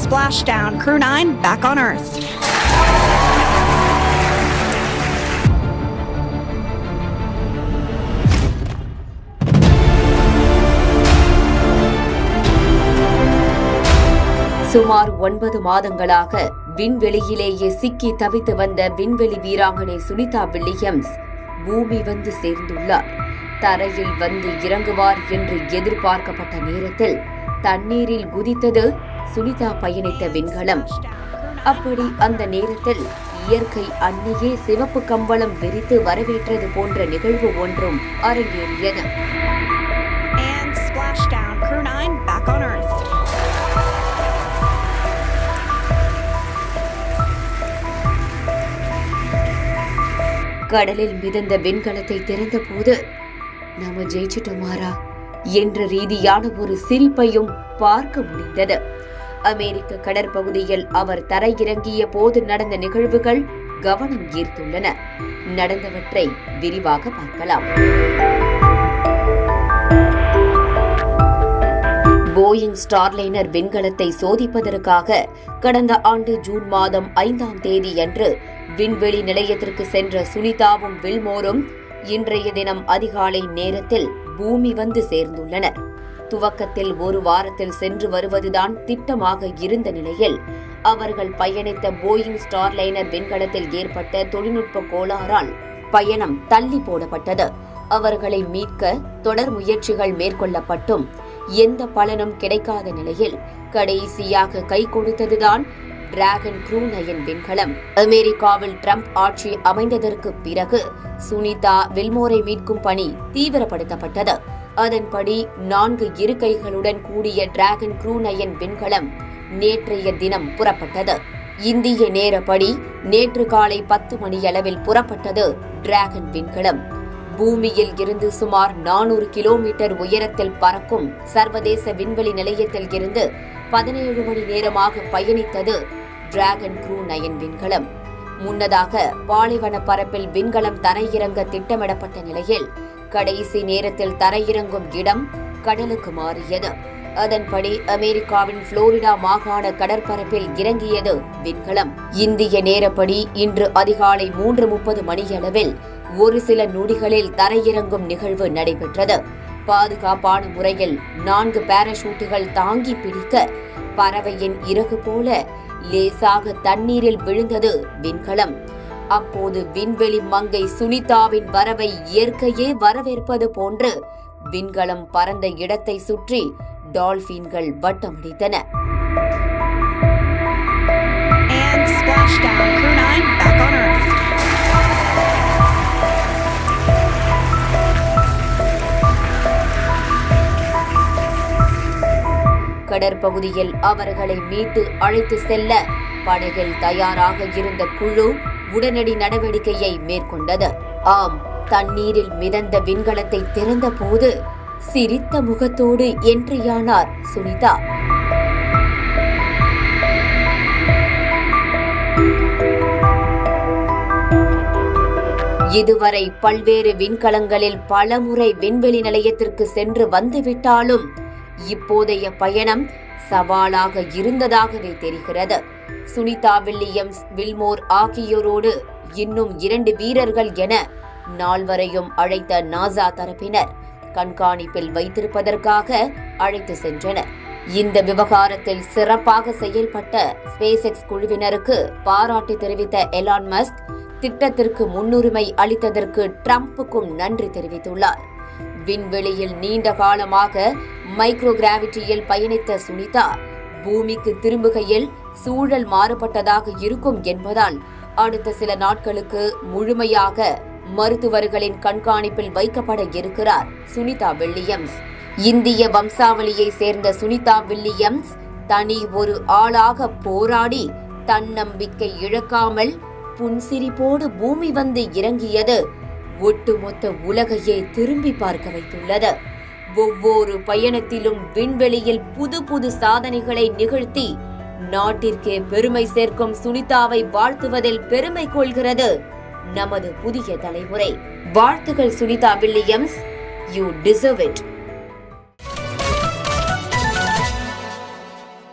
splashdown. Crew 9 back on Earth. சுமார் 9 மாதங்களாக விண்வெளியிலேயே சிக்கி தவித்து வந்த விண்வெளி வீராங்கனை சுனிதா வில்லியம்ஸ் பூமி வந்து சேர்ந்துள்ளார். தரையில் வந்து இறங்குவார் என்று எதிர்பார்க்கப்பட்ட நேரத்தில் தண்ணீரில் குதித்தது சுனிதா பயணித்த விண்கலம். அப்படி அந்த நேரத்தில் இயற்கை அன்னையே சிவப்பு கம்பளம் விரித்து வரவேற்றது போன்ற நிகழ்வு ஒன்றும் அரங்கேறியது. கடலில் மிதந்த விண்கலத்தை திறந்த போது நாம ஜெயிச்சிட்டோமாரா என்ற ரீதியான ஒரு சிரிப்பையும் பார்க்க முடிந்தது. அமெரிக்க கடற்பகுதியில் அவர் தரையிறங்கிய போது நடந்த நிகழ்வுகள் கவனம் ஈர்த்துள்ளன. நடந்தவற்றை விரிவாக பார்க்கலாம். போயிங் ஸ்டார்லைனர் விண்கலத்தை சோதிப்பதற்காக கடந்த ஆண்டு ஜூன் மாதம் 5ஆம் தேதியன்று விண்வெளி நிலையத்திற்கு சென்ற சுனிதாவும் வில்மோரும் இன்றைய தினம் அதிகாலை நேரத்தில் பூமி வந்து சேர்ந்துள்ளனர். துவக்கத்தில் ஒரு வாரத்தில் சென்று வருவதுதான் திட்டமாக இருந்த நிலையில் அவர்கள் பயணித்த போயிங் ஸ்டார்லைனர் விண்கலத்தில் ஏற்பட்ட தொழில்நுட்ப கோளாறால் பயணம் தள்ளி போடப்பட்டது. அவர்களை மீட்க தொடர் முயற்சிகள் மேற்கொள்ளப்பட்டும் எந்த பலனும் கிடைக்காத நிலையில் கடைசியாக கை கொடுத்ததுதான் டிராகன் க்ரூ 9 விண்கலம். அமெரிக்காவில் ட்ரம்ப் ஆட்சி அமைந்ததற்கு பிறகு சுனிதா வில்மோரை மீட்கும் பணி தீவிரப்படுத்தப்பட்டது. அதன்படி 4 இருக்கைகளுடன் கூடிய டிராகன் க்ரூ 9 விண்கலம் நேற்றைய தினம் புறப்பட்டது. இந்திய நேரப்படி நேற்று காலை 10 மணியளவில் புறப்பட்டது டிராகன் விண்கலம். பூமியில் இருந்து சுமார் 400 கிலோமீட்டர் உயரத்தில் பறக்கும் சர்வதேச விண்வெளி நிலையத்தில் இருந்து 17 மணி நேரமாக பயணித்தது டிராகன் க்ரூ 9 விண்கலம். முன்னதாக பாலைவன பரப்பில் விண்கலம் தரையிறங்க திட்டமிடப்பட்ட நிலையில் கடைசி நேரத்தில் தரையிறங்கும் இடம் கடலுக்கு மாறியது. அதன்படி அமெரிக்காவின் புளோரிடா மாகாண கடற்பரப்பில் இறங்கியது விண்கலம். இந்திய நேரப்படி இன்று அதிகாலை 3:30 மணியளவில் ஒரு சில நொடிகளில் தரையிறங்கும் நிகழ்வு நடைபெற்றது. பாதுகாப்பான முறையில் 4 பாராசூட்டுகள் தாங்கி பிடிக்க பறவையின் இறகு போல லேசாக தண்ணீரில் விழுந்தது விண்கலம். அப்போது விண்வெளி மங்கை சுனிதாவின் வரவை இயற்கையே வரவேற்பது போன்று விண்கலம் பறந்த இடத்தை சுற்றி டால்பின்கள் வட்டமடித்தன. கடற்பகுதியில் அவர்களை மீட்டு அழைத்து செல்ல படகில் தயாராக இருந்த குழு உடனடி நடவடிக்கையை மேற்கொண்டது. ஆம், தண்ணீரில் மிதந்த விண்கலத்தை திறந்த போது சிரித்த முகத்தோடு என்ட்ரியானார் சுனிதா. இதுவரை பல்வேறு விண்கலங்களில் பலமுறை விண்வெளி நிலையத்திற்கு சென்று வந்துவிட்டாலும் இப்போதைய பயணம் சவாலாக இருந்ததாகவே தெரிகிறது. சுனிதா வில்லியம்ஸ், வில்மோர் ஆகியோரோடு இன்னும் 2 வீரர்கள் என 4வரையும் அழைத்த நாசா தரப்பினர் கண்காணிப்பில் வைத்திருப்பதற்காக அழைத்து சென்றனர். இந்த விவகாரத்தில் சிறப்பாக செயல்பட்ட ஸ்பேஸ்எக்ஸ் குழுவினருக்கு பாராட்டு தெரிவித்த எலான் மஸ்க் திட்டத்திற்கு முன்னுரிமை அளித்ததற்கு ட்ரம்புக்கும் நன்றி தெரிவித்துள்ளார். விண்வெளியில் நீண்ட காலமாக மைக்ரோ கிராவிட்டியில் பயணித்த சுனிதா பூமிக்கு திரும்புகையில் சூழல் மாறுபட்டதாக இருக்கும் என்பதால் அடுத்த சில நாட்களுக்கு முழுமையாக மருத்துவர்களின் கண்காணிப்பில் வைக்கப்பட இருக்கிறார் சுனிதா வில்லியம்ஸ். இந்திய வம்சாவளியை சேர்ந்த சுனிதா வில்லியம்ஸ் தனி ஒரு ஆளாக போராடி தன்னம்பிக்கை இழக்காமல் புன்சிரிப்போடு பூமி வந்து இறங்கியது ஒட்டுமொத்த உலகையே திரும்பி பார்க்க வைத்துள்ளது. ஒவ்வொரு பயணத்திலும் விண்வெளியில் புது புது சாதனைகளை நிகழ்த்தி நாட்டிற்கே பெருமை சேர்க்கும் சுனிதாவை வாழ்த்துவதில் பெருமை கொள்கிறது நமது புதிய தலைமுறை. வாழ்த்துக்கள் Sunita Williams, you deserve it.